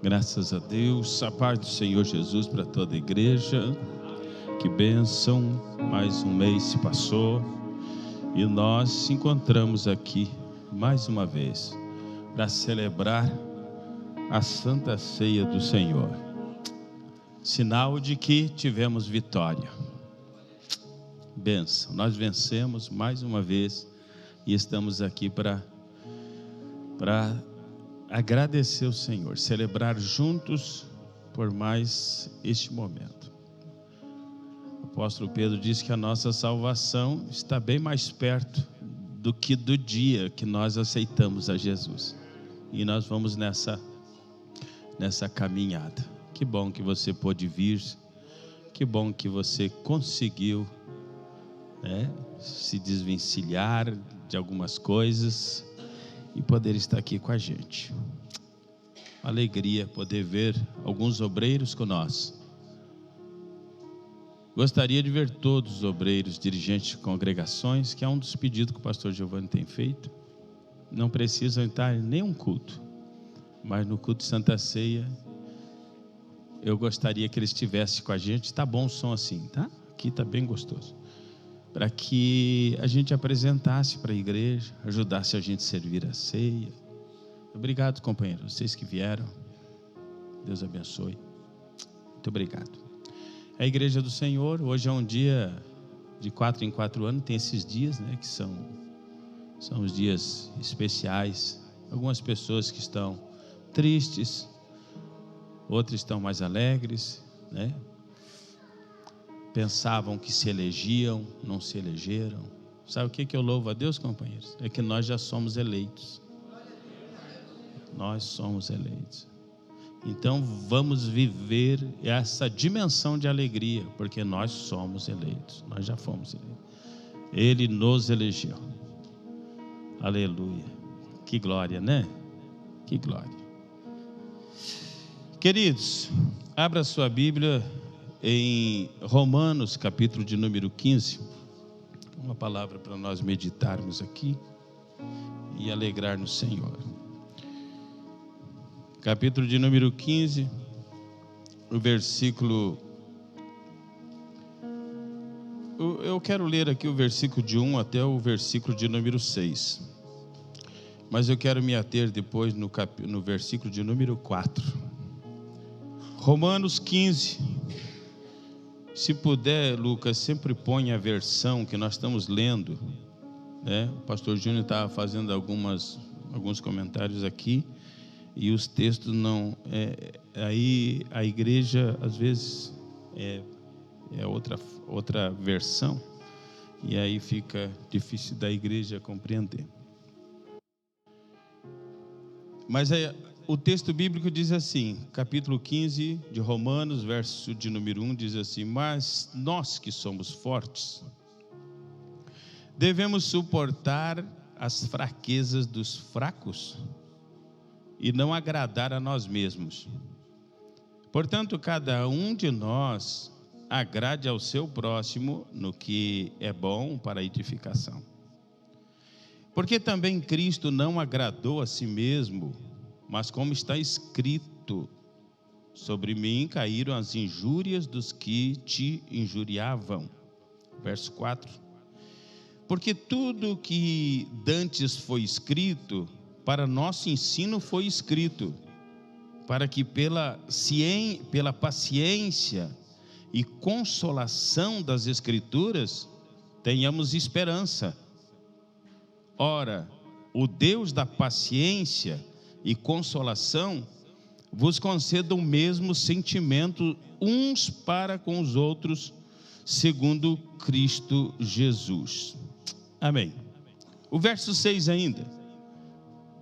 Graças a Deus, a paz do Senhor Jesus para toda a igreja. Que bênção, mais um mês se passou e nós nos encontramos aqui mais uma vez para celebrar a Santa Ceia do Senhor. Sinal de que tivemos vitória. Bênção, nós vencemos mais uma vez e estamos aqui para agradecer o Senhor, celebrar juntos por mais este momento. O apóstolo Pedro disse que a nossa salvação está bem mais perto do que do dia que nós aceitamos a Jesus. E nós vamos nessa caminhada. Que bom que você pôde vir, que bom que você conseguiu, se desvencilhar de algumas coisas e poder estar aqui com a gente. Alegria poder ver alguns obreiros conosco. Gostaria de ver todos os obreiros, dirigentes de congregações, que é um dos pedidos que o pastor Giovanni tem feito. Não precisam entrar em nenhum culto, mas no culto de Santa Ceia, eu gostaria que eles estivessem com a gente. Tá bom o som assim, tá? Aqui tá bem gostoso. Para que a gente apresentasse para a igreja, ajudasse a gente a servir a ceia. Obrigado, companheiros, vocês que vieram. Deus abençoe. Muito obrigado. A igreja do Senhor, hoje é um dia de 4 em 4 anos, tem esses dias, que são os dias especiais. Algumas pessoas que estão tristes, outras estão mais alegres, pensavam que se elegiam, não se elegeram. Sabe o que eu louvo a Deus, companheiros? É que nós já somos eleitos. Nós somos eleitos. Então vamos viver essa dimensão de alegria, porque nós somos eleitos. Nós já fomos eleitos. Ele nos elegeu. Aleluia. Que glória, né? Que glória. Queridos, abra sua Bíblia em Romanos, capítulo de número 15, uma palavra para nós meditarmos aqui e alegrar no Senhor. Capítulo de número 15, o versículo... Eu quero ler aqui o versículo de 1 até o versículo de número 6, mas eu quero me ater depois no versículo de número 4. Romanos 15. Se puder, Lucas, sempre põe a versão que nós estamos lendo, O pastor Júnior estava fazendo alguns comentários aqui, e os textos não... aí a igreja, às vezes, é outra versão, e aí fica difícil da igreja compreender. Mas o texto bíblico diz assim, capítulo 15 de Romanos, verso de número 1, diz assim: mas nós que somos fortes, devemos suportar as fraquezas dos fracos e não agradar a nós mesmos. Portanto, cada um de nós agrade ao seu próximo no que é bom para a edificação. Porque também Cristo não agradou a si mesmo, mas como está escrito, sobre mim caíram as injúrias dos que te injuriavam. Verso 4. Porque tudo que dantes foi escrito, para nosso ensino foi escrito, para que pela paciência e consolação das Escrituras tenhamos esperança. Ora, o Deus da paciência e consolação vos conceda o mesmo sentimento uns para com os outros, segundo Cristo Jesus. Amém. O verso 6 ainda,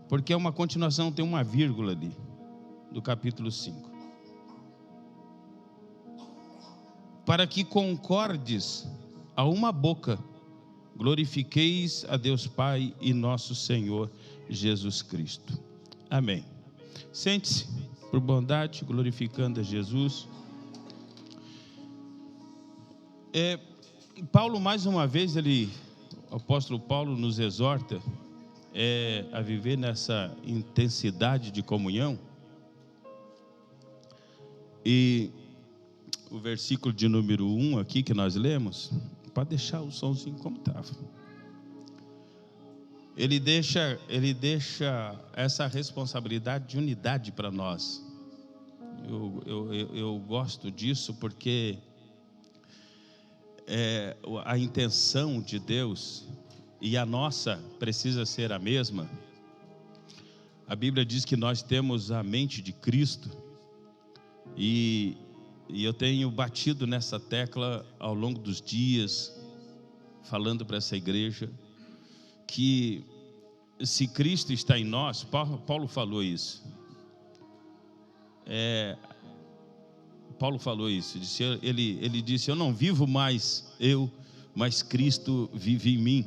porque é uma continuação, tem uma vírgula ali, do capítulo 5. Para que concordes a uma boca, glorifiqueis a Deus Pai e nosso Senhor Jesus Cristo. Amém. Sente-se, por bondade, glorificando a Jesus. Paulo, mais uma vez, o apóstolo Paulo nos exorta a viver nessa intensidade de comunhão. E o versículo de número 1 aqui que nós lemos, pode deixar o somzinho como estava. Ele deixa essa responsabilidade de unidade para nós. Eu gosto disso porque a intenção de Deus e a nossa precisa ser a mesma. A Bíblia diz que nós temos a mente de Cristo, e eu tenho batido nessa tecla ao longo dos dias, falando para essa igreja, que se Cristo está em nós, Paulo falou isso. Paulo falou isso, ele disse: eu não vivo mais eu, mas Cristo vive em mim.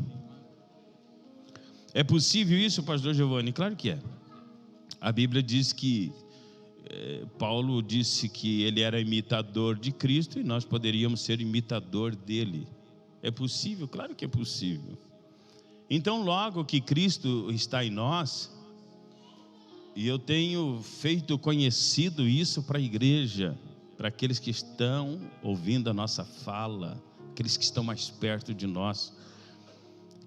É possível isso, pastor Giovanni? Claro que é. A Bíblia diz que Paulo disse que ele era imitador de Cristo e nós poderíamos ser imitador dele. É possível? Claro que é possível. Então, logo que Cristo está em nós, e eu tenho feito conhecido isso para a igreja, para aqueles que estão ouvindo a nossa fala, aqueles que estão mais perto de nós,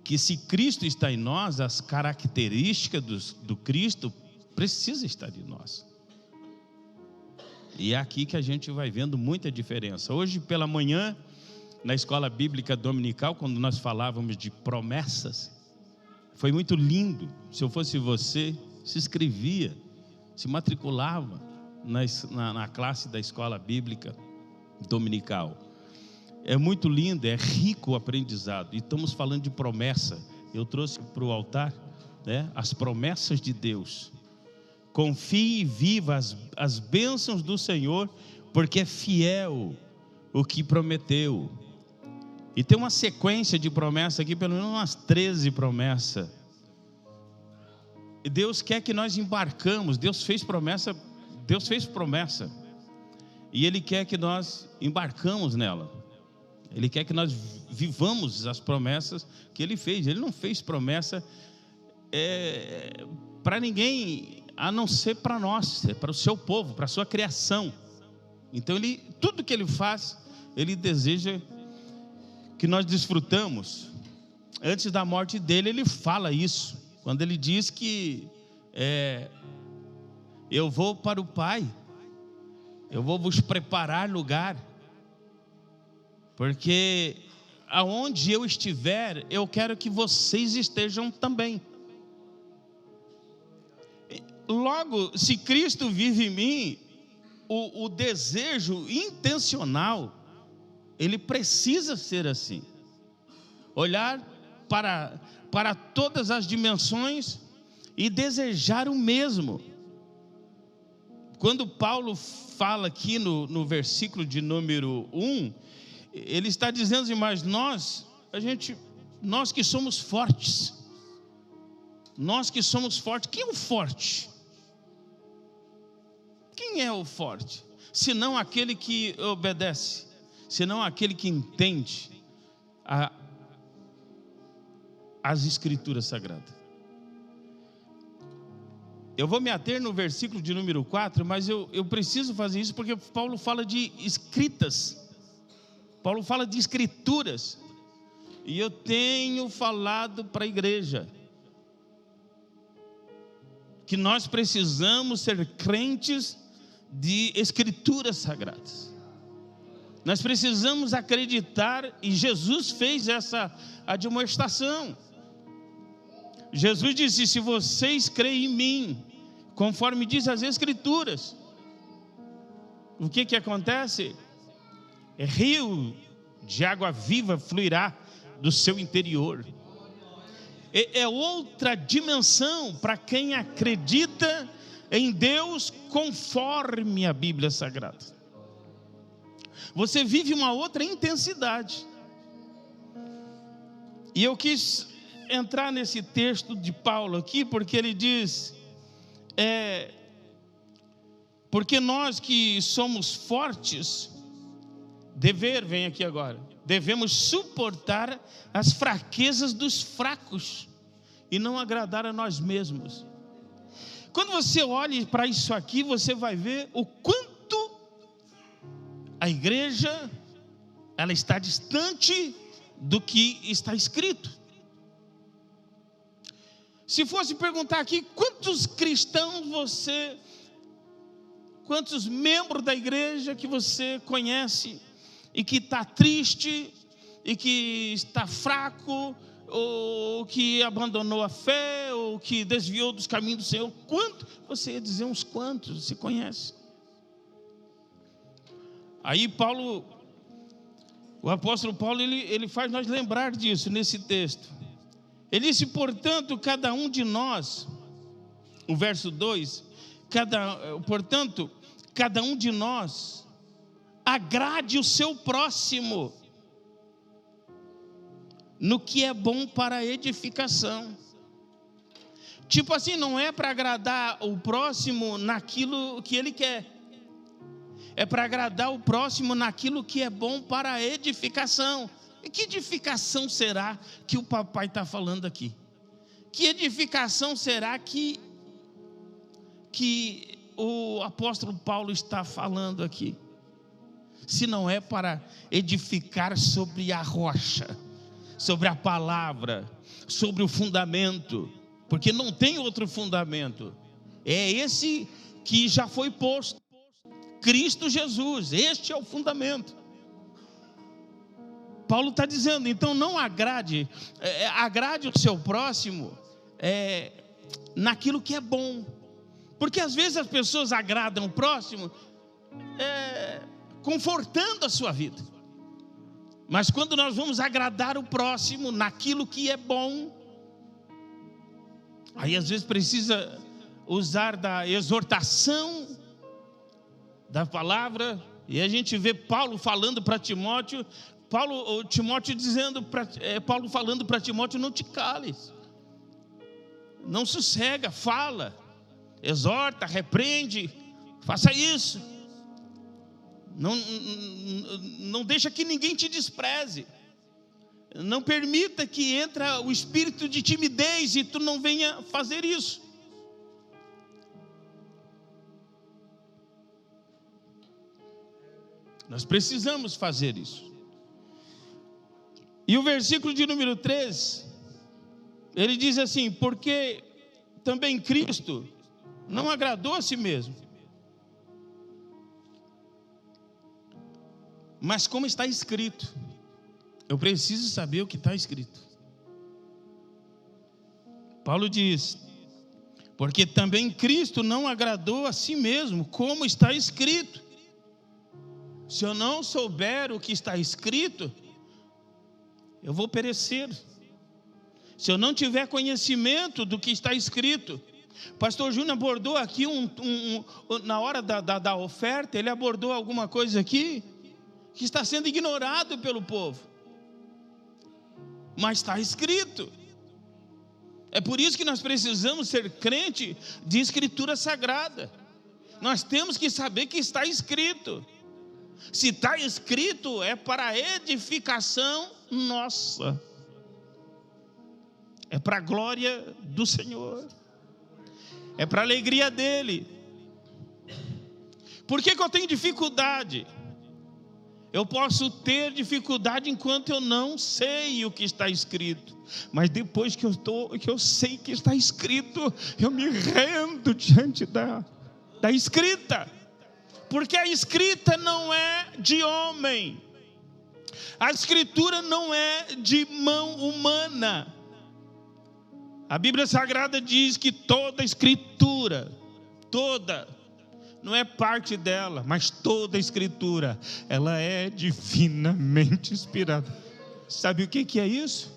que se Cristo está em nós, as características do Cristo precisam estar em nós. E é aqui que a gente vai vendo muita diferença. Hoje pela manhã, na escola bíblica dominical, quando nós falávamos de promessas, foi muito lindo. Se eu fosse você, se inscrevia, se matriculava na classe da escola bíblica dominical. É muito lindo, é rico o aprendizado. E estamos falando de promessa. Eu trouxe para o altar, as promessas de Deus. Confie e viva as bênçãos do Senhor, porque é fiel o que prometeu. E tem uma sequência de promessas aqui, pelo menos umas 13 promessas. E Deus quer que nós embarcamos. Deus fez promessa. E Ele quer que nós embarcamos nela. Ele quer que nós vivamos as promessas que Ele fez. Ele não fez promessa para ninguém, a não ser para nós, para o seu povo, para a sua criação. Então tudo que Ele faz, Ele deseja que nós desfrutamos. Antes da morte dele, Ele fala isso, quando Ele diz que eu vou para o Pai, eu vou vos preparar lugar, porque aonde eu estiver, eu quero que vocês estejam também. Logo, se Cristo vive em mim, o desejo intencional, ele precisa ser assim. Olhar para todas as dimensões e desejar o mesmo. Quando Paulo fala aqui no versículo de número 1, ele está dizendo assim: mas nós que somos fortes, quem é o forte? Quem é o forte? Senão aquele que obedece, senão aquele que entende as Escrituras Sagradas. Eu vou me ater no versículo de número 4, mas eu preciso fazer isso porque Paulo fala de escritas. Paulo fala de escrituras. E eu tenho falado para a igreja que nós precisamos ser crentes de escrituras sagradas. Nós precisamos acreditar, e Jesus fez essa admoestação. Jesus disse: se vocês creem em mim, conforme diz as Escrituras, o que acontece? Rio de água viva fluirá do seu interior. É outra dimensão para quem acredita em Deus conforme a Bíblia Sagrada. Você vive uma outra intensidade. E eu quis entrar nesse texto de Paulo aqui, porque ele diz: porque nós que somos fortes, vem aqui agora, devemos suportar as fraquezas dos fracos e não agradar a nós mesmos. Quando você olha para isso aqui, você vai ver o quanto a igreja, ela está distante do que está escrito. Se fosse perguntar aqui, quantos cristãos quantos membros da igreja que você conhece e que está triste, e que está fraco, ou que abandonou a fé, ou que desviou dos caminhos do Senhor, quanto? Você ia dizer uns quantos você conhece? Aí o apóstolo Paulo, ele faz nós lembrar disso nesse texto. Ele disse, portanto, cada um de nós, o verso 2, portanto, cada um de nós agrade o seu próximo no que é bom para a edificação. Tipo assim, não é para agradar o próximo naquilo que ele quer, é para agradar o próximo naquilo que é bom para a edificação. E que edificação será que o papai está falando aqui? Que edificação será que o apóstolo Paulo está falando aqui? Se não é para edificar sobre a rocha, sobre a palavra, sobre o fundamento, porque não tem outro fundamento, é esse que já foi posto, Cristo Jesus, este é o fundamento. Paulo está dizendo, então não agrade o seu próximo naquilo que é bom, porque às vezes as pessoas agradam o próximo confortando a sua vida, mas quando nós vamos agradar o próximo naquilo que é bom, aí às vezes precisa usar da exortação da palavra, e a gente vê Paulo falando para Timóteo, Paulo falando para Timóteo, não te cales, não sossega, fala, exorta, repreende, faça isso, não deixa que ninguém te despreze, não permita que entre o espírito de timidez e tu não venha fazer isso. Nós precisamos fazer isso. E o versículo de número 3, ele diz assim, porque também Cristo não agradou a si mesmo, mas como está escrito, eu preciso saber o que está escrito. Paulo diz, porque também Cristo não agradou a si mesmo, como está escrito. Se eu não souber o que está escrito, eu vou perecer. Se eu não tiver conhecimento do que está escrito, pastor Júnior abordou aqui na hora da oferta, ele abordou alguma coisa aqui que está sendo ignorado pelo povo, mas está escrito. É por isso que nós precisamos ser crente de escritura sagrada. Nós temos que saber que está escrito. Se está escrito, é para a edificação nossa, é para a glória do Senhor, é para a alegria dele. Por que eu tenho dificuldade? Eu posso ter dificuldade enquanto eu não sei o que está escrito, mas depois que eu sei que está escrito, eu me rendo diante da escrita, porque a escrita não é de homem, a escritura não é de mão humana. A Bíblia Sagrada diz que toda escritura, toda, não é parte dela, mas toda a escritura, ela é divinamente inspirada. Sabe o que é isso?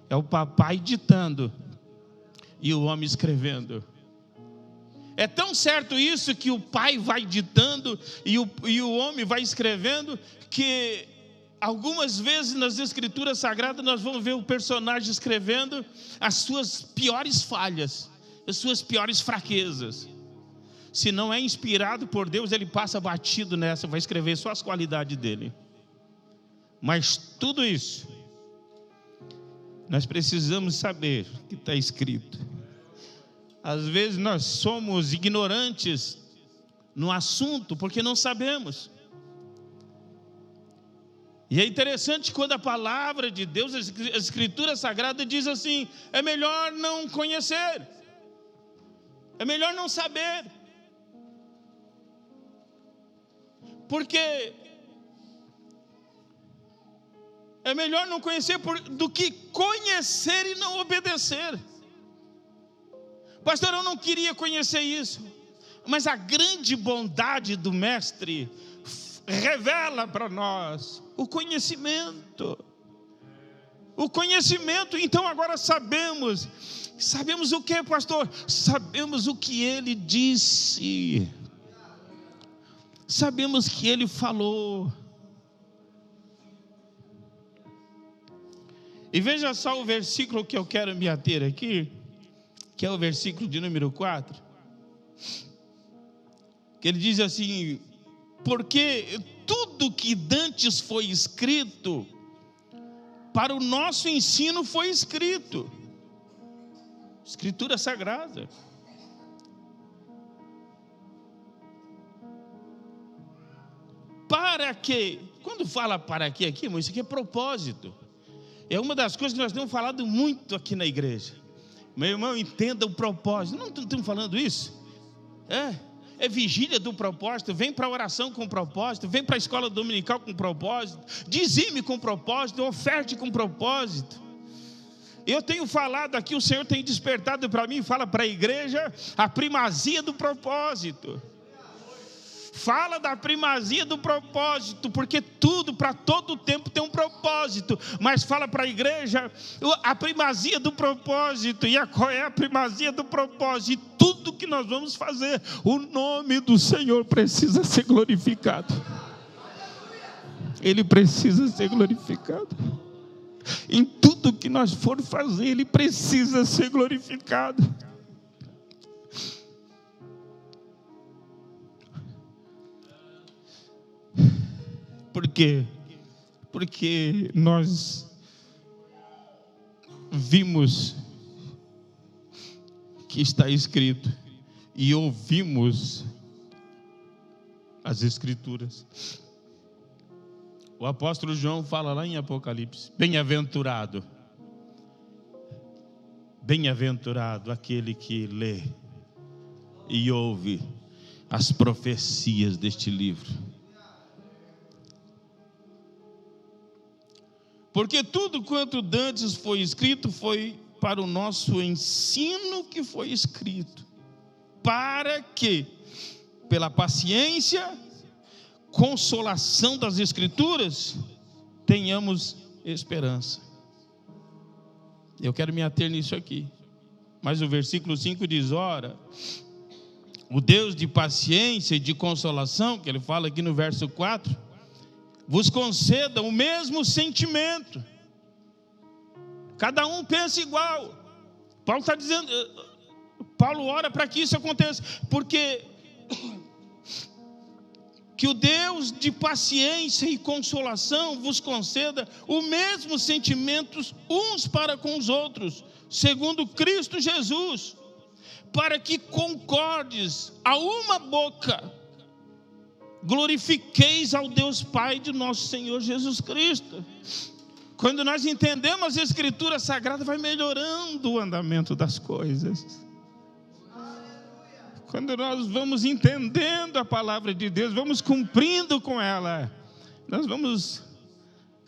É o papai ditando e o homem escrevendo. É tão certo isso que o pai vai ditando e o homem vai escrevendo, que algumas vezes nas escrituras sagradas nós vamos ver o personagem escrevendo as suas piores falhas, as suas piores fraquezas. Se não é inspirado por Deus, ele passa batido nessa, vai escrever só as qualidades dele. Mas tudo isso, nós precisamos saber que está escrito. Às vezes nós somos ignorantes no assunto, porque não sabemos. E é interessante quando a palavra de Deus, a Escritura Sagrada diz assim: é melhor não conhecer, é melhor não saber, porque é melhor não conhecer do que conhecer e não obedecer. Pastor, eu não queria conhecer isso, mas a grande bondade do Mestre revela para nós o conhecimento. O conhecimento, então agora sabemos o que, pastor? Sabemos o que ele disse, sabemos que ele falou. E veja só o versículo que eu quero me ater aqui, que é o versículo de número 4, que ele diz assim: porque tudo que dantes foi escrito, para o nosso ensino foi escrito. Escritura Sagrada. Para que, quando fala para que aqui, irmão, isso aqui é propósito. É uma das coisas que nós temos falado muito aqui na igreja. Meu irmão, entenda o propósito. Não estamos falando isso? É vigília do propósito. Vem para a oração com propósito. Vem para a escola dominical com propósito. Dizime com propósito. Oferte com propósito. Eu tenho falado aqui, o Senhor tem despertado para mim, fala para a igreja, a primazia do propósito. Fala da primazia do propósito, porque tudo, para todo tempo tem um propósito. Mas fala para a igreja a primazia do propósito. E qual é a primazia do propósito? E tudo que nós vamos fazer, o nome do Senhor precisa ser glorificado. Ele precisa ser glorificado. Em tudo que nós for fazer, Ele precisa ser glorificado. Por quê? Porque nós vimos que está escrito e ouvimos as Escrituras. O apóstolo João fala lá em Apocalipse: bem-aventurado, bem-aventurado aquele que lê e ouve as profecias deste livro. Porque tudo quanto dantes foi escrito foi para o nosso ensino que foi escrito, para que, pela paciência, consolação das Escrituras, tenhamos esperança. Eu quero me ater nisso aqui. Mas o versículo 5 diz: ora, o Deus de paciência e de consolação, que ele fala aqui no verso 4, vos conceda o mesmo sentimento. Cada um pensa igual. Paulo está dizendo, Paulo ora para que isso aconteça, porque que o Deus de paciência e consolação vos conceda o mesmo sentimentos uns para com os outros, segundo Cristo Jesus, para que concordes a uma boca, glorifiqueis ao Deus Pai de nosso Senhor Jesus Cristo. Quando nós entendemos as Escrituras Sagradas, vai melhorando o andamento das coisas. Quando nós vamos entendendo a palavra de Deus, vamos cumprindo com ela, nós vamos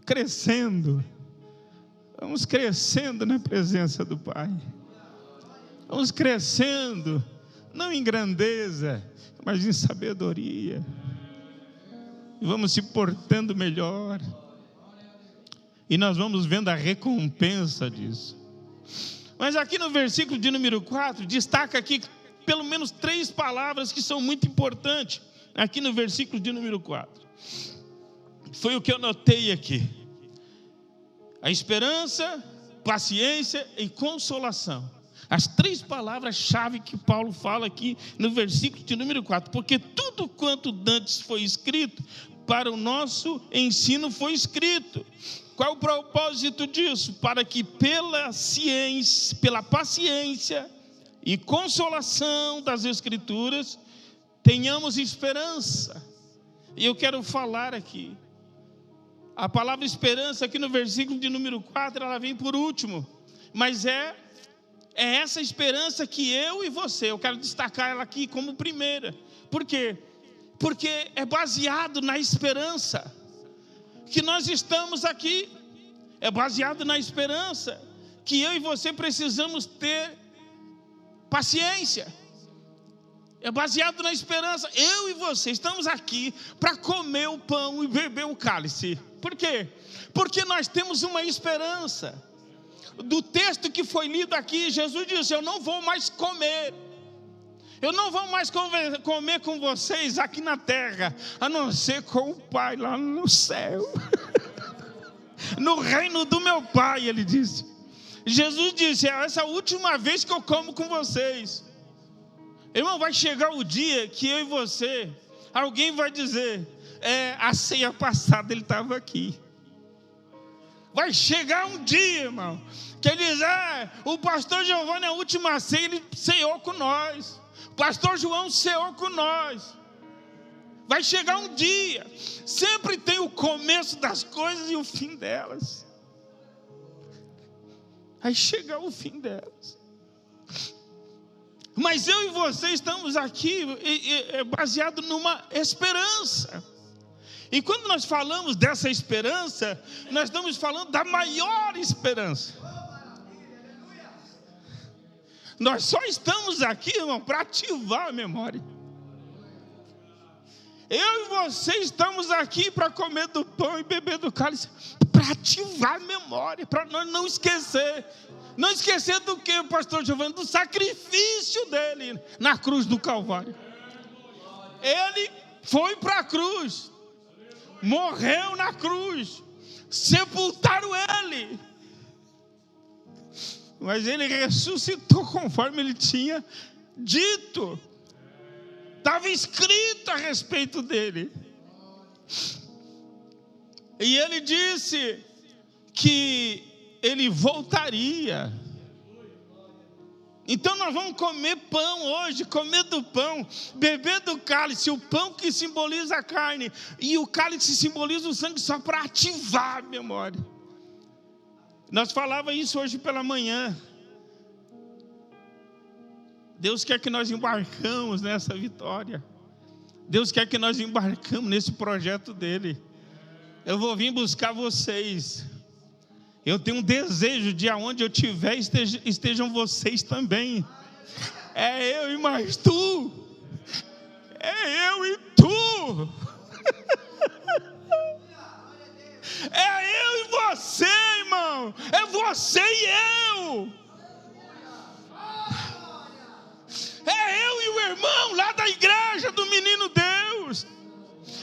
crescendo na presença do Pai. Vamos crescendo, não em grandeza, mas em sabedoria. Vamos se portando melhor, e nós vamos vendo a recompensa disso. Mas aqui no versículo de número 4, destaca aqui pelo menos 3 palavras que são muito importantes, aqui no versículo de número 4, foi o que eu notei aqui: a esperança, paciência e consolação. As 3 palavras-chave que Paulo fala aqui no versículo de número 4. Porque tudo quanto dantes foi escrito, para o nosso ensino foi escrito. Qual é o propósito disso? Para que pela ciência, pela paciência e consolação das Escrituras, tenhamos esperança. E eu quero falar aqui A palavra esperança aqui no versículo de número 4, ela vem por último. Mas é essa esperança que eu quero destacar ela aqui como primeira. Por quê? Porque é baseado na esperança que nós estamos aqui. É baseado na esperança que eu e você precisamos ter paciência. É baseado na esperança. Eu e você estamos aqui para comer o pão e beber o cálice. Por quê? Porque nós temos uma esperança. Do texto que foi lido aqui, Jesus disse: eu não vou mais comer. Eu não vou mais comer com vocês aqui na terra, a não ser com o Pai lá no céu. No reino do meu Pai, ele disse. Jesus disse: essa é a última vez que eu como com vocês. Irmão, vai chegar o dia que eu e você, alguém vai dizer: a ceia passada ele estava aqui. Vai chegar um dia, irmão, que ele diz: o pastor Giovanni, a última ceia, ele ceou com nós. O pastor João ceou com nós. Vai chegar um dia. Sempre tem o começo das coisas e o fim delas. Vai chegar o fim delas. Mas eu e você estamos aqui baseado numa esperança. E quando nós falamos dessa esperança, nós estamos falando da maior esperança. Nós só estamos aqui, irmão, para ativar a memória. Eu e você estamos aqui para comer do pão e beber do cálice, para ativar a memória, para nós não esquecer. Não esquecer do que, pastor Giovanni? Do sacrifício dele na cruz do Calvário. Ele foi para a cruz, morreu na cruz, sepultaram ele, mas ele ressuscitou conforme ele tinha dito. Estava escrito a respeito dele. E ele disse que ele voltaria. Então nós vamos comer pão hoje, comer do pão, beber do cálice, o pão que simboliza a carne e o cálice que simboliza o sangue, só para ativar a memória. Nós falávamos isso hoje pela manhã. Deus quer que nós embarcamos nessa vitória. Deus quer que nós embarcamos nesse projeto dele. Eu vou vir buscar vocês. Eu tenho um desejo de aonde eu estiver, estejam vocês também. É eu e mais tu. É eu e tu. É eu e você, irmão. É você e eu. É eu e o irmão lá da igreja do Menino Deus.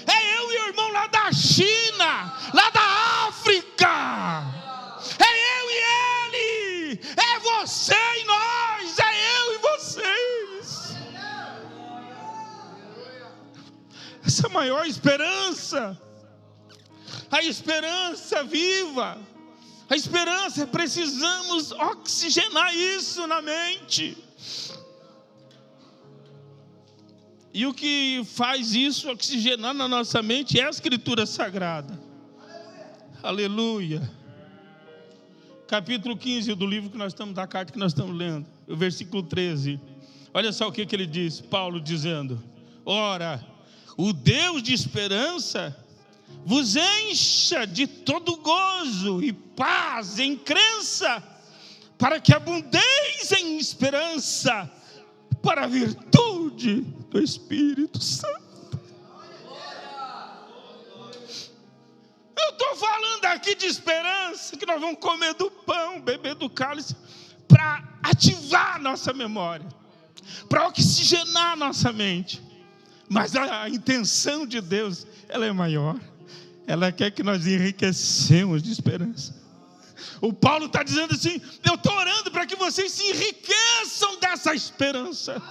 É eu e o irmão lá da China, lá da África. É eu e ele. É você e nós. É eu e vocês. Essa é a maior esperança. A esperança viva. A esperança, precisamos oxigenar isso na mente. E o que faz isso oxigenar na nossa mente é a Escritura Sagrada. Aleluia. Capítulo 15 do livro que nós estamos, da carta que nós estamos lendo, o versículo 13. Olha só o que ele diz, Paulo dizendo: ora, o Deus de esperança vos encha de todo gozo e paz em crença, para que abundeis em esperança, para a virtude do Espírito Santo. Eu estou falando aqui de esperança, que nós vamos comer do pão, beber do cálice, para ativar a nossa memória, para oxigenar a nossa mente. Mas a intenção de Deus, ela é maior. Ela quer que nós enriquecemos de esperança. O Paulo está dizendo assim: eu estou orando para que vocês se enriqueçam dessa esperança.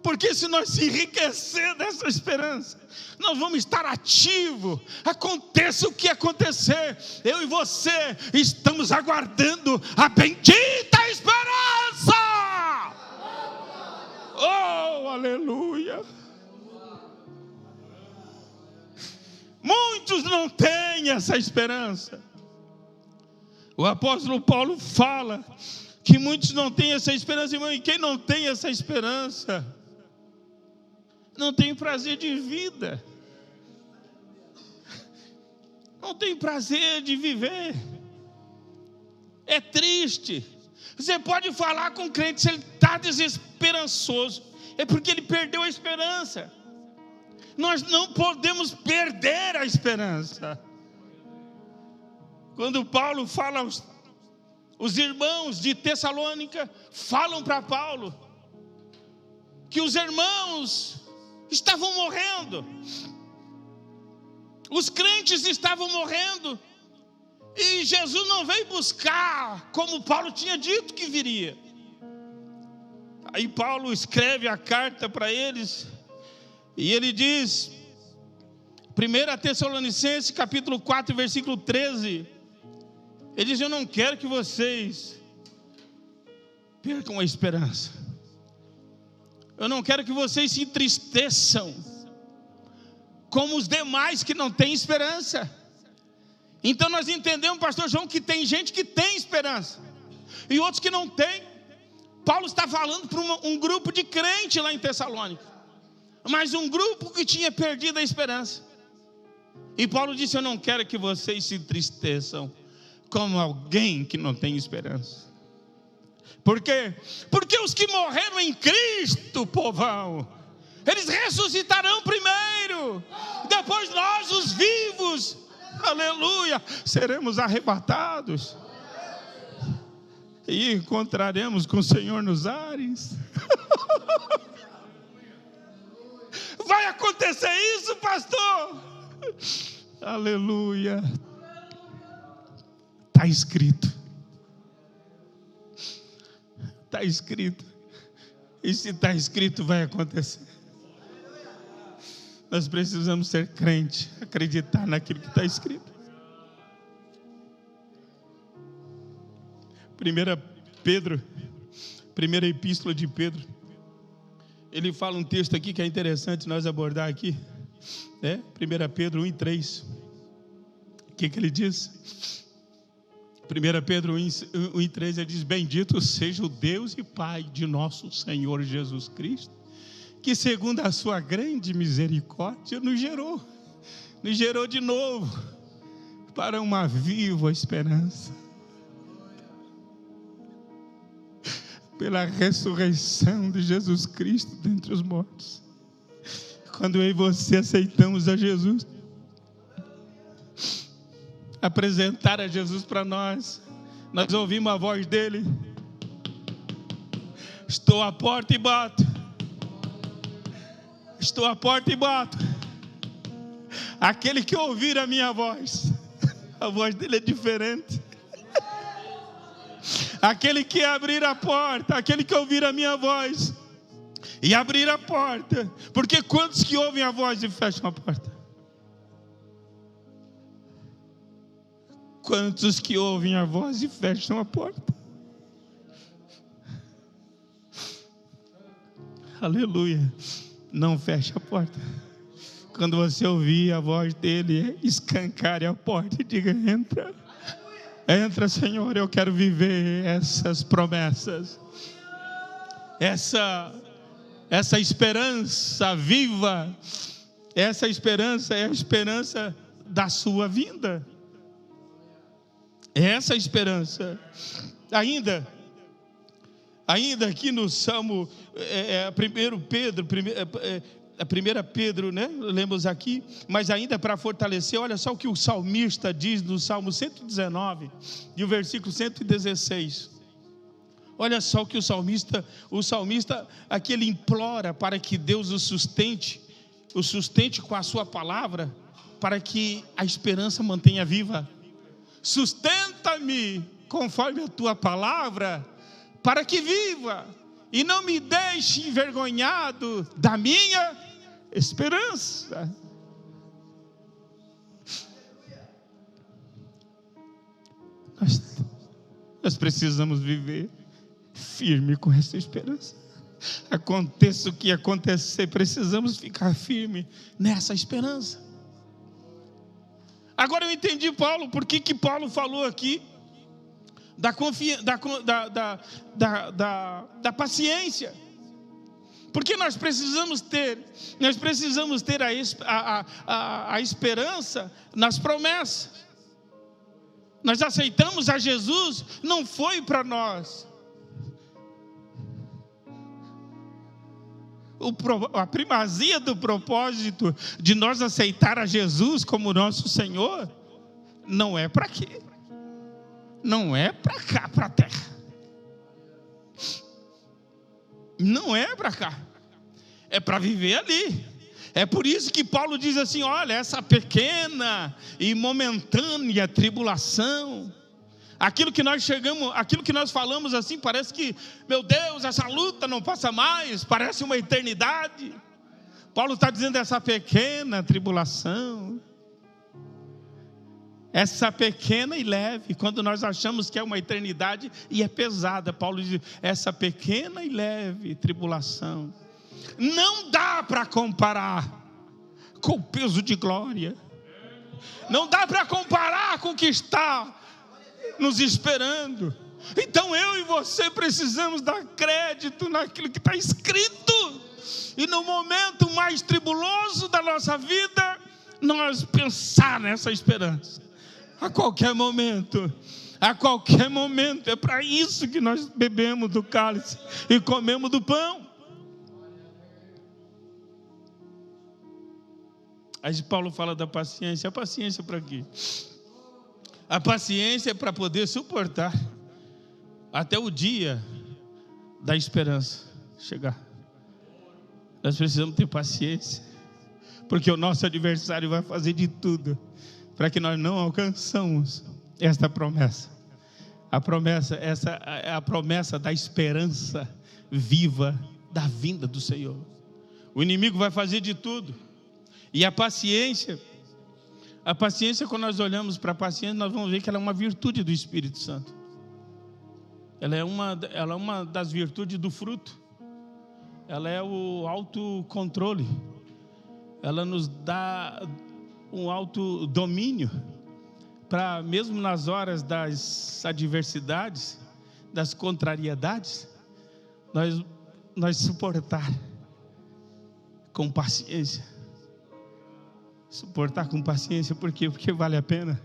Porque se nós se enriquecer dessa esperança, nós vamos estar ativos. Aconteça o que acontecer, eu e você estamos aguardando a bendita esperança. Oh, aleluia. muitos não têm essa esperança. O apóstolo Paulo fala que muitos não têm essa esperança, irmão, e quem não tem essa esperança, não tem prazer de vida, não tem prazer de viver, é triste. Você pode falar com o crente, se ele está desesperançoso, é porque ele perdeu a esperança. Nós não podemos perder a esperança. Quando Paulo fala, os irmãos de Tessalônica falam para Paulo que os irmãos estavam morrendo, os crentes estavam morrendo, e Jesus não veio buscar como Paulo tinha dito que viria. Aí Paulo escreve a carta para eles, e ele diz, 1 Tessalonicenses capítulo 4, versículo 13, ele diz: eu não quero que vocês percam a esperança, eu não quero que vocês se entristeçam como os demais que não têm esperança. Então nós entendemos, pastor João, que tem gente que tem esperança e outros que não tem. Paulo está falando para um grupo de crente lá em Tessalônica, mas um grupo que tinha perdido a esperança. E Paulo disse: eu não quero que vocês se entristeçam como alguém que não tem esperança. Por quê? Porque os que morreram em Cristo, povão, eles ressuscitarão primeiro, depois nós, os vivos, aleluia, seremos arrebatados e encontraremos com o Senhor nos ares. Vai acontecer isso, pastor? Aleluia. Está escrito. Está escrito. E se está escrito, vai acontecer. Nós precisamos ser crente, acreditar naquilo que está escrito. 1 Pedro, primeira epístola de Pedro, ele fala um texto aqui que é interessante nós abordar aqui, 1 Pedro 1:3. O que ele diz? 1 Pedro 1:3, ele diz: bendito seja o Deus e Pai de nosso Senhor Jesus Cristo, que segundo a sua grande misericórdia nos gerou de novo para uma viva esperança, pela ressurreição de Jesus Cristo dentre os mortos. Quando eu e você aceitamos a Jesus, apresentar a Jesus para nós, nós ouvimos a voz dele: estou à porta e bato, estou à porta e bato. Aquele que ouvir a minha voz, a voz dele é diferente. Aquele que abrir a porta, aquele que ouvir a minha voz e abrir a porta, porque quantos que ouvem a voz e fecham a porta? Quantos que ouvem a voz e fecham a porta? Aleluia. Não feche a porta. Quando você ouvir a voz dele, escancare a porta e diga: entra. Entra, Senhor, eu quero viver essas promessas, essa esperança viva. Essa esperança é a esperança da sua vinda. Essa esperança. Ainda aqui no Salmo 1 Pedro, né? Lemos aqui, mas ainda para fortalecer, olha só o que o salmista diz no Salmo 119 e o versículo 116. Olha só o que o salmista aqui ele implora para que Deus o sustente com a sua palavra, para que a esperança mantenha viva. Sustenta-me conforme a tua palavra, para que viva, e não me deixe envergonhado da minha esperança. Nós precisamos viver firme com essa esperança. Aconteça o que acontecer, precisamos ficar firme nessa esperança. Agora eu entendi Paulo, por que Paulo falou aqui da paciência. Porque nós precisamos ter a esperança nas promessas. Nós aceitamos a Jesus, não foi para nós. A primazia do propósito de nós aceitar a Jesus como nosso Senhor, não é para quê? Não é para cá, para a terra. Não é para cá. É para viver ali. É por isso que Paulo diz assim: olha, essa pequena e momentânea tribulação, aquilo que nós falamos assim, parece que, meu Deus, essa luta não passa mais, parece uma eternidade. Paulo está dizendo essa pequena tribulação, essa pequena e leve, quando nós achamos que é uma eternidade e é pesada. Paulo diz, essa pequena e leve tribulação, não dá para comparar com o peso de glória. Não dá para comparar com o que está nos esperando. Então eu e você precisamos dar crédito naquilo que está escrito. E no momento mais tribuloso da nossa vida, nós pensar nessa esperança. A qualquer momento, é para isso que nós bebemos do cálice e comemos do pão. Aí Paulo fala da paciência. A paciência para quê? A paciência é para poder suportar até o dia da esperança chegar. Nós precisamos ter paciência, porque o nosso adversário vai fazer de tudo para que nós não alcançamos esta promessa. Essa é a promessa da esperança viva da vinda do Senhor. O inimigo vai fazer de tudo. E a paciência, quando nós olhamos para a paciência, nós vamos ver que ela é uma virtude do Espírito Santo. Ela é uma das virtudes do fruto. Ela é o autocontrole. Ela nos dá um autodomínio para, mesmo nas horas das adversidades, das contrariedades, nós suportar com paciência. Suportar com paciência, por quê? Porque vale a pena.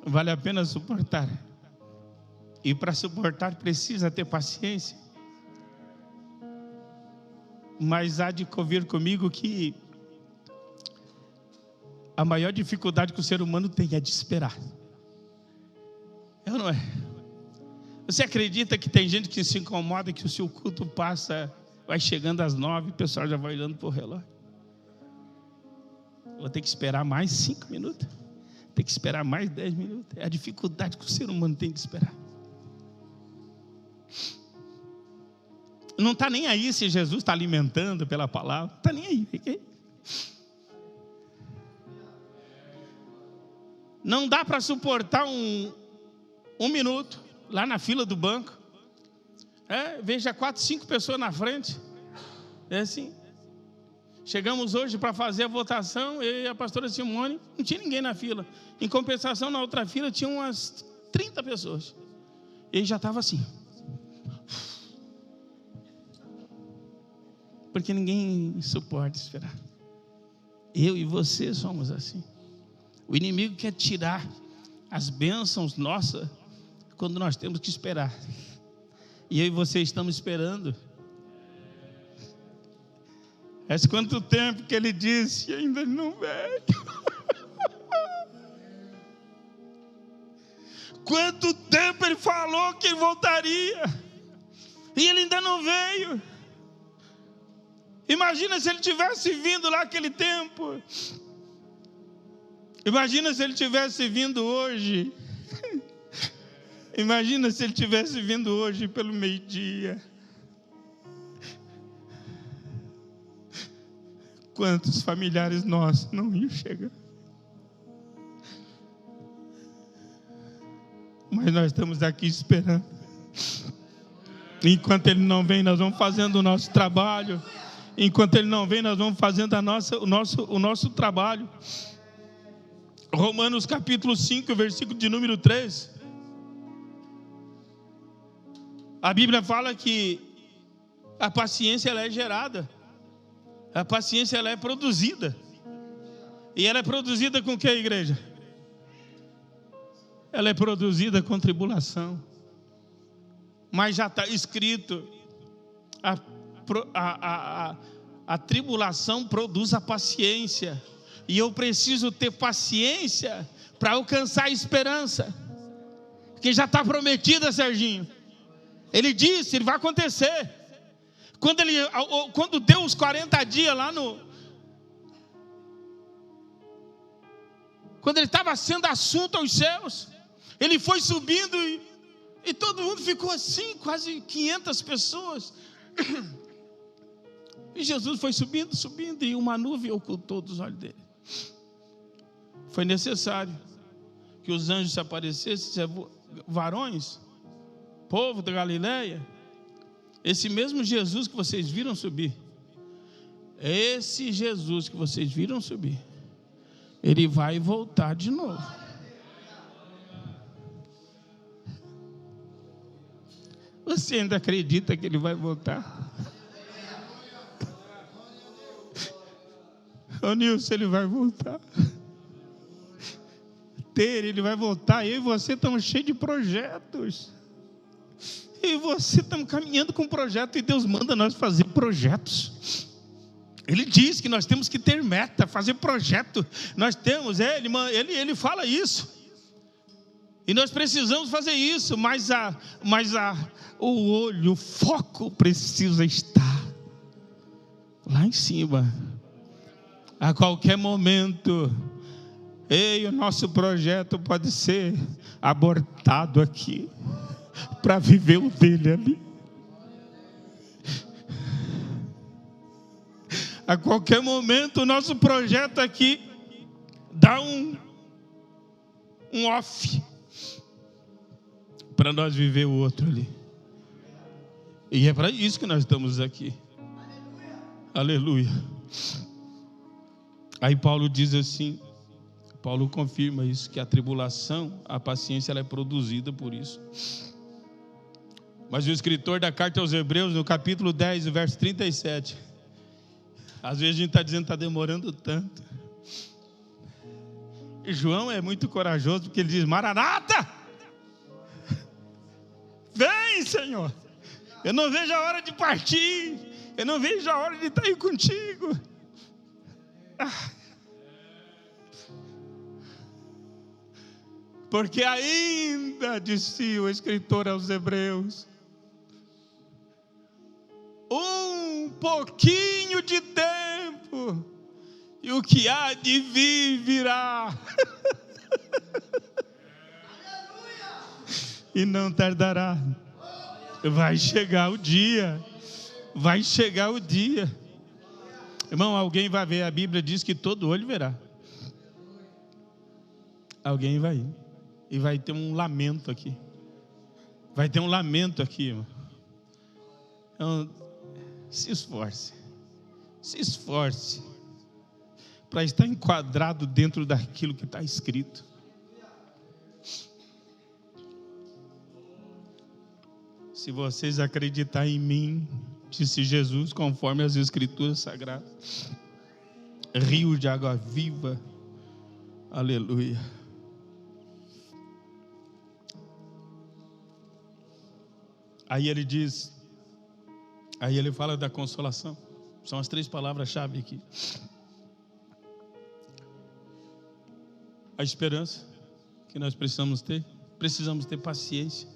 Vale a pena suportar. E para suportar precisa ter paciência. Mas há de convir comigo que a maior dificuldade que o ser humano tem é de esperar. É ou não é? Você acredita que tem gente que se incomoda que o seu culto vai chegando às 9, o pessoal já vai olhando para o relógio? Vou ter que esperar mais 5 minutos. Tem que esperar mais 10 minutos. É a dificuldade que o ser humano tem de esperar. Não está nem aí se Jesus está alimentando pela palavra. Não está nem aí. Não dá para suportar um minuto lá na fila do banco. Veja 4, 5 pessoas na frente. É assim. Chegamos hoje para fazer a votação, eu e a pastora Simone, não tinha ninguém na fila. Em compensação, na outra fila tinha umas 30 pessoas. Ele já estava assim. Porque ninguém suporta esperar. Eu e você somos assim. O inimigo quer tirar as bênçãos nossas quando nós temos que esperar. E eu e você estamos esperando. Faz quanto tempo que ele disse e ainda não veio? Quanto tempo ele falou que ele voltaria e ele ainda não veio? Imagina se ele tivesse vindo lá aquele tempo. Imagina se ele tivesse vindo hoje. Imagina se ele tivesse vindo hoje pelo meio-dia. Quantos familiares nossos não iam chegar? Mas nós estamos aqui esperando. Enquanto ele não vem, nós vamos fazendo o nosso trabalho. Enquanto ele não vem, nós vamos fazendo o nosso trabalho. Romanos capítulo 5, versículo de número 3. A Bíblia fala que a paciência ela é gerada. A paciência ela é produzida. E ela é produzida com o que, igreja? Ela é produzida com tribulação. Mas já está escrito, a tribulação produz a paciência. E eu preciso ter paciência para alcançar a esperança. Porque já está prometida, Serginho. Ele disse, ele vai acontecer. Quando deu os 40 dias lá quando ele estava sendo assunto aos céus, ele foi subindo e todo mundo ficou assim, quase 500 pessoas. E Jesus foi subindo, subindo, e uma nuvem ocultou dos olhos dele. Foi necessário que os anjos se aparecessem, varões, povo da Galileia. Esse mesmo Jesus que vocês viram subir, esse Jesus que vocês viram subir, ele vai voltar de novo. Você ainda acredita que ele vai voltar? Ô Nilson, ele vai voltar. Ele vai voltar. Eu e você estamos cheios de projetos. Eu e você estamos caminhando com um projeto. E Deus manda nós fazer projetos. Ele diz que nós temos que ter meta, fazer projeto. Nós temos, ele fala isso. E nós precisamos fazer isso. Mas o olho, o foco precisa estar lá em cima. A qualquer momento, o nosso projeto pode ser abortado aqui, para viver o dele ali. A qualquer momento, o nosso projeto aqui dá um off, para nós viver o outro ali. E é para isso que nós estamos aqui. Aleluia. Aí Paulo diz assim, Paulo confirma isso, que a tribulação, a paciência, ela é produzida por isso. Mas o escritor da carta aos Hebreus, no capítulo 10, verso 37, às vezes a gente está dizendo que está demorando tanto. E João é muito corajoso, porque ele diz, Maranata! Vem, Senhor! Eu não vejo a hora de partir, eu não vejo a hora de estar aí contigo. Porque ainda, disse o escritor aos Hebreus, um pouquinho de tempo, e o que há de vir virá. E não tardará. Vai chegar o dia. Vai chegar o dia. Irmão, alguém vai ver, a Bíblia diz que todo olho verá. Alguém vai ir. E vai ter um lamento aqui. Vai ter um lamento aqui, irmão. Então, se esforce. Se esforce. Para estar enquadrado dentro daquilo que está escrito. Se vocês acreditarem em mim, disse Jesus, conforme as Escrituras Sagradas, rio de água viva, aleluia. Aí ele diz, aí ele fala da consolação, são as 3 palavras-chave aqui. A esperança que nós precisamos ter paciência.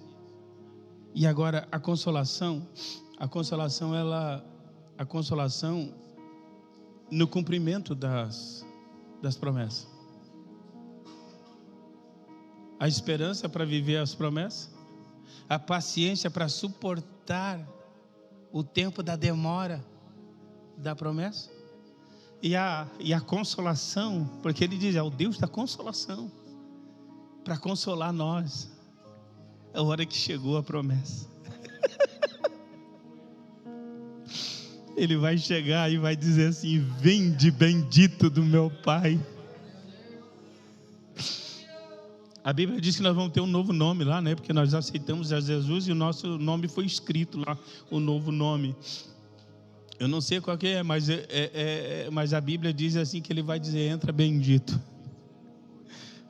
E agora a consolação no cumprimento das promessas. A esperança para viver as promessas, a paciência para suportar o tempo da demora da promessa, e a consolação, porque ele diz, é o Deus da consolação, para consolar nós. A hora que chegou a promessa. Ele vai chegar e vai dizer assim, vinde bendito do meu Pai. A Bíblia diz que nós vamos ter um novo nome lá, né? Porque nós aceitamos a Jesus e o nosso nome foi escrito lá, o novo nome. Eu não sei qual que é, mas a Bíblia diz assim que ele vai dizer: entra bendito.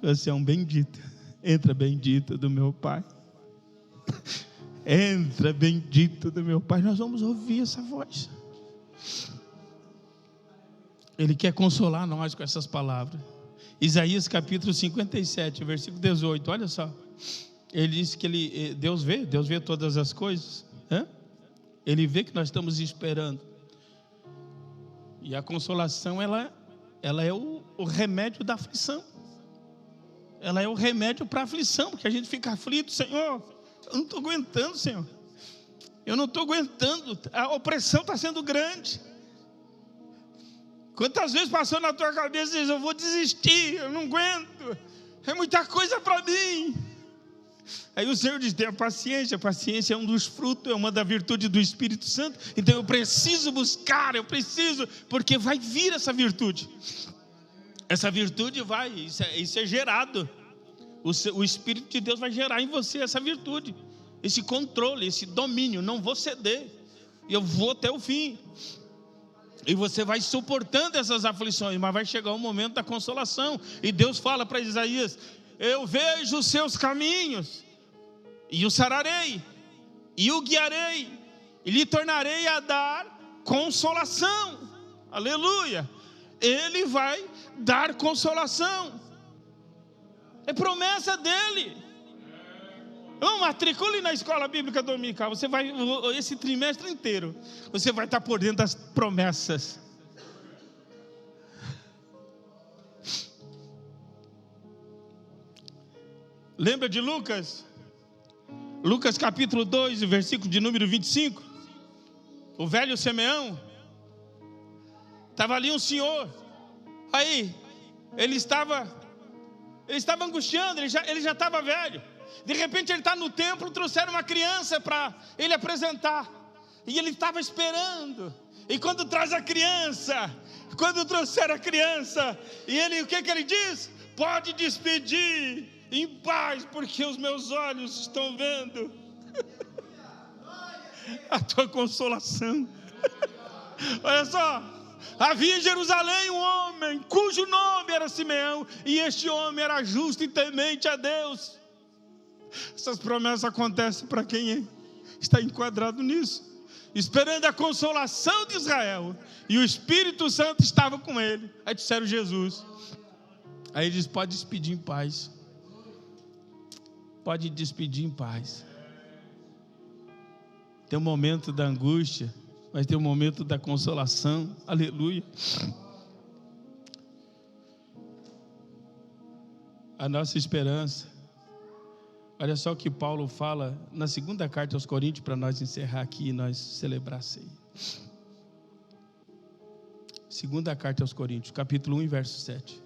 Você é um bendito. Entra bendito do meu Pai. Entra bendito do meu Pai. Nós vamos ouvir essa voz. Ele quer consolar nós com essas palavras. Isaías capítulo 57, versículo 18, olha só. Ele diz que Deus vê todas as coisas. Ele vê que nós estamos esperando. E a consolação, ela é o remédio da aflição. Ela é o remédio para a aflição, porque a gente fica aflito: Senhor, eu não estou aguentando, Senhor. Eu não estou aguentando, a opressão está sendo grande. Quantas vezes passou na tua cabeça e diz: eu vou desistir, eu não aguento, é muita coisa para mim. Aí o Senhor diz: tenha paciência. A paciência é um dos frutos, é uma da virtude do Espírito Santo. Então eu preciso buscar, porque vai vir essa virtude. Essa virtude vai, isso é gerado. O Espírito de Deus vai gerar em você essa virtude, esse controle, esse domínio. Não vou ceder, eu vou até o fim. E você vai suportando essas aflições, mas vai chegar o momento da consolação. E Deus fala para Isaías: eu vejo os seus caminhos, e o sararei, e o guiarei, e lhe tornarei a dar consolação. Aleluia! Ele vai dar consolação. É promessa dele. Não, matricule na escola bíblica dominical. Você vai, esse trimestre inteiro, você vai estar por dentro das promessas. Lembra de Lucas? Lucas capítulo 2, versículo de número 25. O velho Simeão. Estava ali um senhor. Aí, ele estava angustiando, ele já estava velho. De repente ele está no templo, trouxeram uma criança para ele apresentar. E ele estava esperando. E quando trouxeram a criança, e ele, o que ele diz? Pode despedir em paz, porque os meus olhos estão vendo a tua consolação. Olha só. Havia em Jerusalém um homem cujo nome era Simeão, e este homem era justo e temente a Deus. Essas promessas acontecem para quem está enquadrado nisso, esperando a consolação de Israel, e o Espírito Santo estava com ele. Aí disseram Jesus. Aí ele diz: pode despedir em paz. Pode despedir em paz. Tem um momento da angústia, mas tem um momento da consolação. Aleluia. A nossa esperança. Olha só o que Paulo fala na segunda carta aos Coríntios, para nós encerrar aqui e nós celebrar a ceia. Segunda carta aos Coríntios, capítulo 1, verso 7.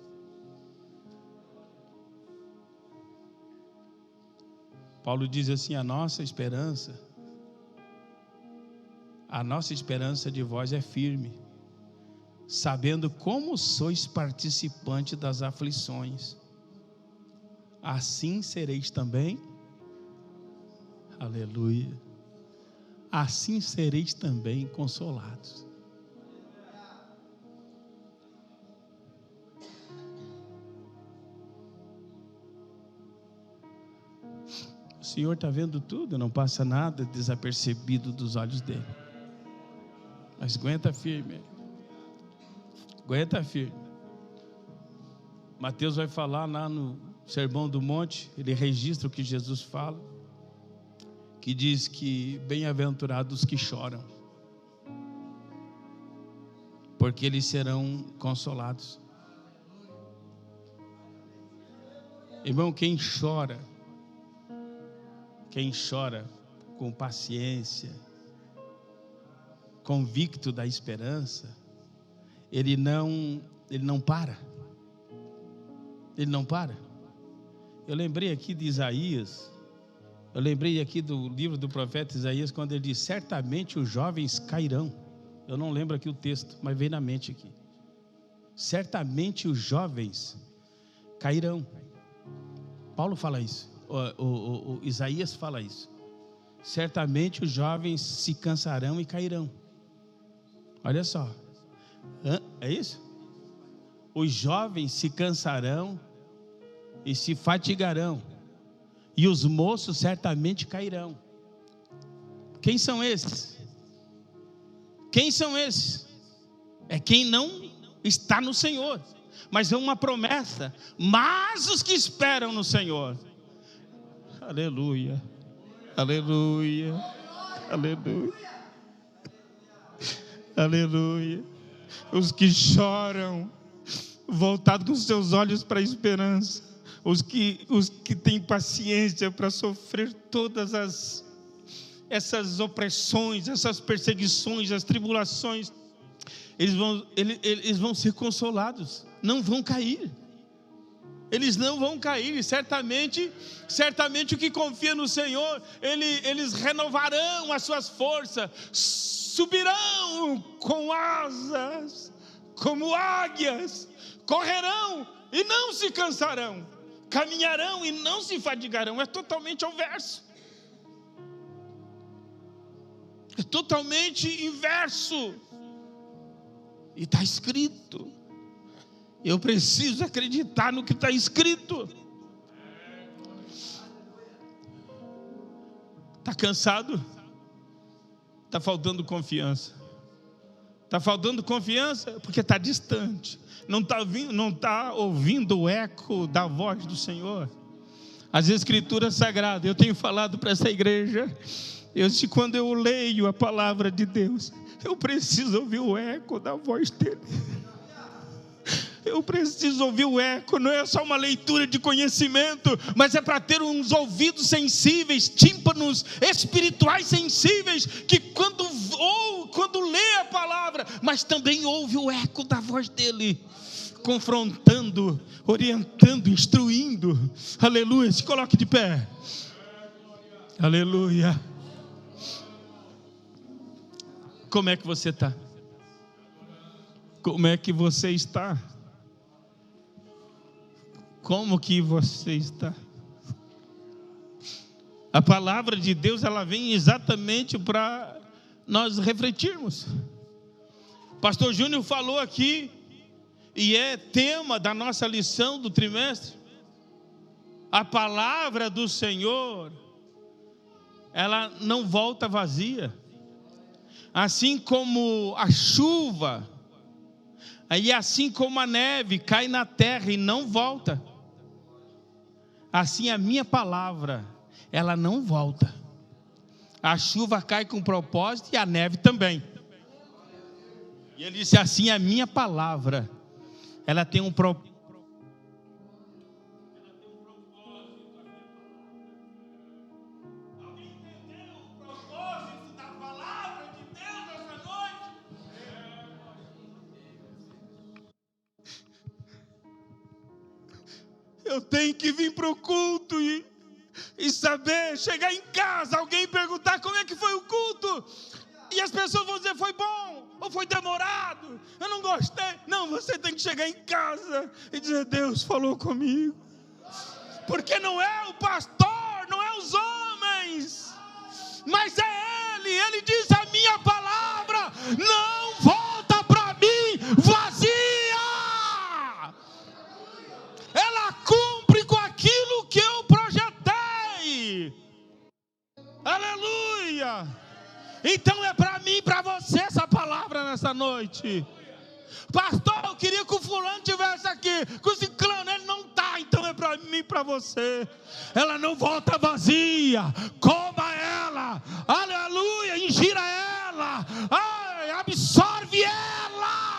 Paulo diz assim: a nossa esperança de vós é firme, sabendo como sois participantes das aflições, assim sereis também, aleluia, assim sereis também consolados. O Senhor está vendo tudo, não passa nada desapercebido dos olhos dele. Mas aguenta firme. Aguenta firme. Mateus vai falar lá no Sermão do Monte, ele registra o que Jesus fala, que diz que bem-aventurados que choram, porque eles serão consolados. Irmão, quem chora com paciência, convicto da esperança, ele não para. Ele não para. Eu lembrei aqui de Isaías, eu lembrei aqui do livro do profeta Isaías, quando ele diz: certamente os jovens cairão. Eu não lembro aqui o texto, mas veio na mente aqui. Certamente os jovens cairão. Paulo fala isso, o Isaías fala isso. Certamente os jovens se cansarão e cairão. Olha só, é isso? Os jovens se cansarão e se fatigarão, e os moços certamente cairão. Quem são esses? Quem são esses? É quem não está no Senhor. Mas é uma promessa. Mas os que esperam no Senhor. Aleluia. Aleluia. Aleluia. Aleluia. Os que choram, voltados com seus olhos para a esperança. Os que têm paciência para sofrer todas essas opressões, essas perseguições, as tribulações, eles vão ser consolados, não vão cair. Eles não vão cair, certamente o que confia no Senhor, eles renovarão as suas forças, subirão com asas, como águias, correrão e não se cansarão, caminharão e não se fadigarão. É totalmente ao verso. É totalmente inverso. E está escrito. Eu preciso acreditar no que está escrito. Está cansado? Está faltando confiança. Está faltando confiança porque está distante. Não está ouvindo o eco da voz do Senhor. As Escrituras Sagradas, eu tenho falado para essa igreja. Quando eu leio a palavra de Deus, eu preciso ouvir o eco da voz dele. Eu preciso ouvir o eco. Não é só uma leitura de conhecimento, mas é para ter uns ouvidos sensíveis, tímpanos espirituais sensíveis, que quando lê a palavra, mas também ouve o eco da voz dele, confrontando, orientando, instruindo. Aleluia. Se coloque de pé. Aleluia. Como é que você está? Como é que você está? Como que você está? A palavra de Deus, ela vem exatamente para nós refletirmos. Pastor Júnior falou aqui, e é tema da nossa lição do trimestre. A palavra do Senhor, ela não volta vazia. Assim como a chuva, e assim como a neve cai na terra e não volta, assim a minha palavra, ela não volta. A chuva cai com propósito e a neve também. E ele disse assim: a minha palavra, ela tem um propósito. Eu tenho que vir para o culto e saber, chegar em casa, alguém perguntar como é que foi o culto, e as pessoas vão dizer: foi bom, ou foi demorado, eu não gostei. Não, você tem que chegar em casa e dizer: Deus falou comigo. Porque não é o pastor, não é os homens, mas é Ele. Ele diz: a minha palavra não volta para mim vazia. Ela cumpre com aquilo que eu projetei. Aleluia. Então é para mim e para você essa palavra nessa noite. Pastor, eu queria que o fulano estivesse aqui, que o ciclano, ele não está. Então é para mim e para você. Ela não volta vazia. Coma ela. Aleluia. Ingira ela. Ai, absorve ela.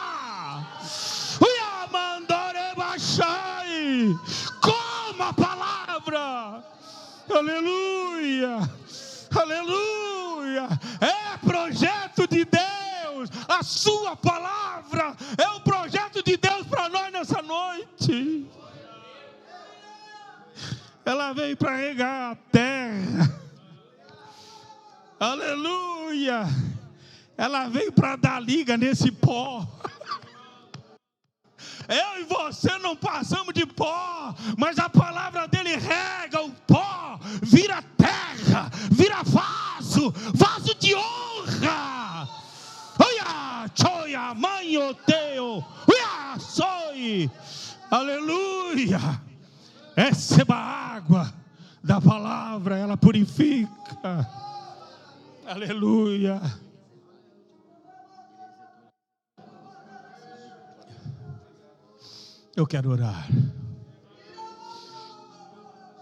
Coma a palavra. Aleluia. Aleluia. É projeto de Deus. A sua palavra é o projeto de Deus para nós nessa noite. Ela veio para regar a terra. Aleluia. Ela veio para dar liga nesse pó. Eu e você não passamos de pó, mas a palavra dele rega o pó, vira terra, vira vaso de honra. Olha, choia, mãe, o teu, olha, soy, aleluia. Receba a água da palavra, ela purifica, aleluia. Eu quero orar.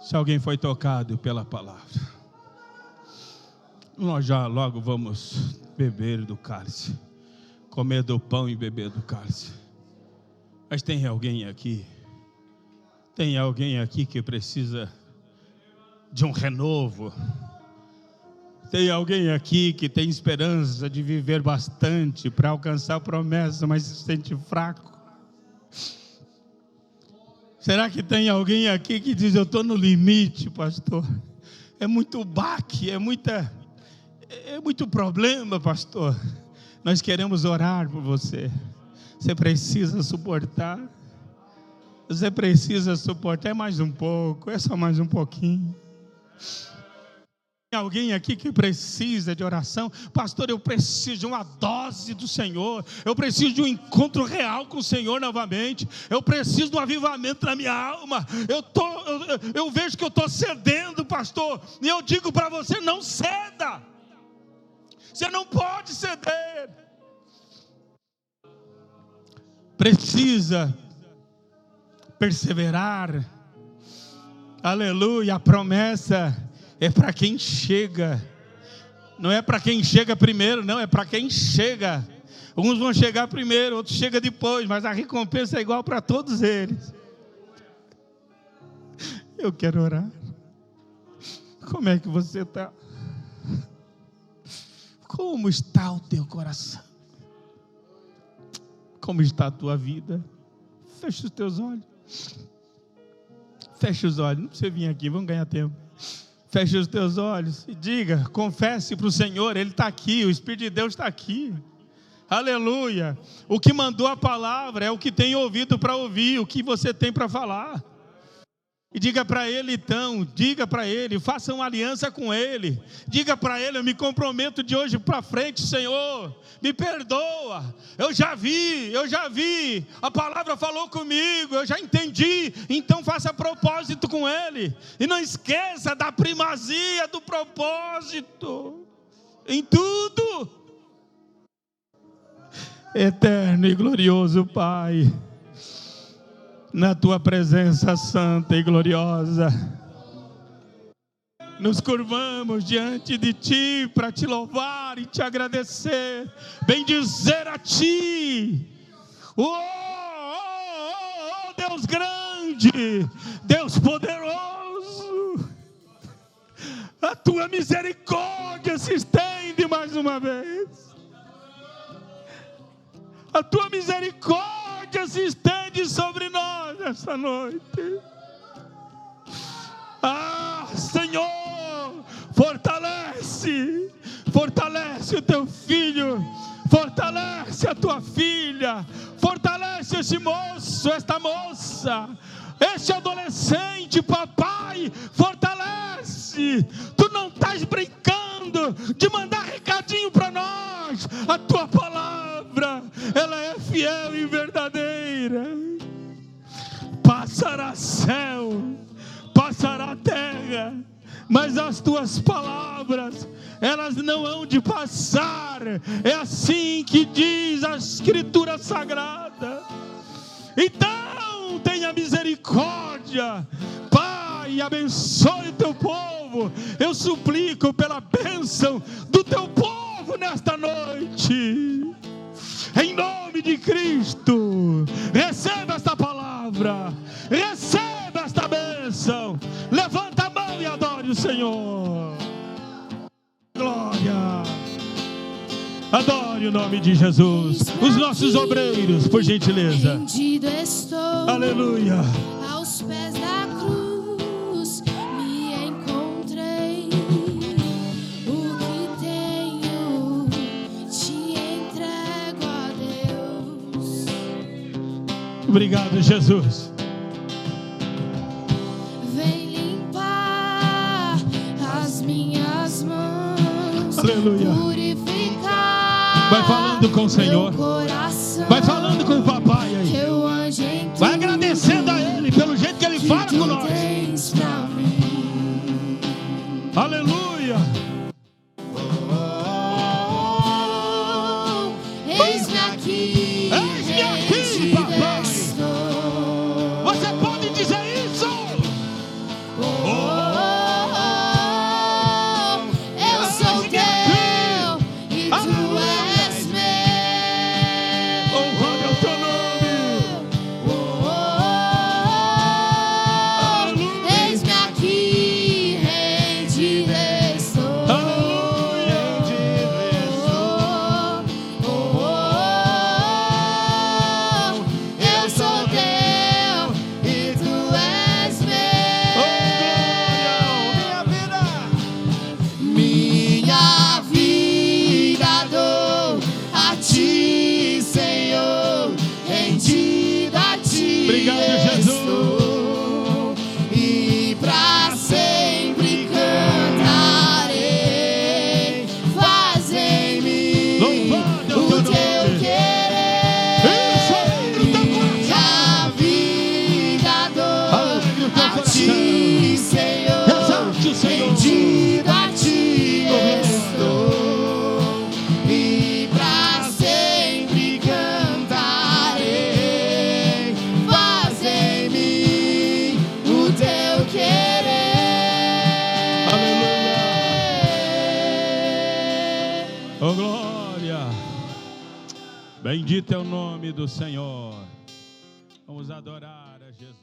Se alguém foi tocado pela palavra, nós já logo vamos beber do cálice, comer do pão e beber do cálice. Mas tem alguém aqui que precisa de um renovo. Tem alguém aqui que tem esperança de viver bastante para alcançar a promessa, mas se sente fraco. Será que tem alguém aqui que diz: eu estou no limite, pastor? É muito baque, é muito problema, pastor. Nós queremos orar por você. Você precisa suportar. Você precisa suportar. É mais um pouco, é só mais um pouquinho. Tem alguém aqui que precisa de oração? Pastor, eu preciso de uma dose do Senhor. Eu preciso de um encontro real com o Senhor novamente. Eu preciso de um avivamento na minha alma. Eu vejo que eu estou cedendo, pastor. E eu digo para você: não ceda. Você não pode ceder. Precisa perseverar. Aleluia. A promessa é para quem chega. Não é para quem chega primeiro, não, é para quem chega. Uns vão chegar primeiro, outros chegam depois, mas a recompensa é igual para todos eles. Eu quero orar. Como é que você está? Como está o teu coração? Como está a tua vida? Fecha os teus olhos. Fecha os olhos, não precisa vir aqui, vamos ganhar tempo. Feche os teus olhos e diga, confesse para o Senhor, Ele está aqui, o Espírito de Deus está aqui. Aleluia. O que mandou a palavra é o que tem ouvido para ouvir, o que você tem para falar. E diga para Ele então, diga para Ele, faça uma aliança com Ele. Diga para Ele: eu me comprometo de hoje para frente, Senhor, me perdoa. Eu já vi, a palavra falou comigo, eu já entendi. Então faça propósito com Ele. E não esqueça da primazia do propósito em tudo. Eterno e glorioso Pai, na tua presença santa e gloriosa, nos curvamos diante de ti para te louvar e te agradecer, bendizer a ti. Deus grande, Deus poderoso, a tua misericórdia se estende mais uma vez. A tua misericórdia se estende sobre nós esta noite. Senhor, fortalece o teu filho, fortalece a tua filha, fortalece esse moço, esta moça, este adolescente, papai, fortalece. Tu não estás brincando de mandar recadinho para nós. A tua palavra, ela é fiel e verdadeira. Passará céu, passará terra, mas as tuas palavras, elas não hão de passar. É assim que diz a Escritura Sagrada. Então tenha misericórdia, Pai, abençoe o teu povo. Eu suplico pela bênção do teu povo nesta noite, em nome de Cristo. Receba esta palavra, receba esta bênção. Levanta a mão e adore o Senhor. Glória. Adore o nome de Jesus. Os nossos obreiros, por gentileza. Rendido estou. Aleluia. Aos pés da cruz me encontrei. O que tenho te entrego a Deus. Obrigado, Jesus. Vem limpar as minhas mãos. Aleluia. Purificar. Vai falando com o Senhor. meu coração. Vai falando com o papai aí. Que eu ande em tudo Vai agradecendo a Ele pelo jeito que Ele que fala tu com nós. tens pra mim. Aleluia. Eis-me aqui, Eis-me aqui, diante papai. estou. Você pode dizer isso? Eu sou teu e tu és meu. Louvado é o teu nome. Eis-me aqui, rendido estou. Eu sou teu e tu és meu. Minha vida dou a ti, Senhor, rendido a ti. Obrigado, Jesus. estou, e pra sempre cantarei. Faz em mim Louvado é o o teu teu nome. querer. Isso, alegre o teu Minha vida dou Alegre o teu a coração. ti, Senhor, Exalte o Senhor. rendido a ti estou, e pra sempre cantarei. Faz em mim o teu querer. Aleluia. Oh, glória. Bendito é o nome do Senhor. Vamos adorar a Jesus.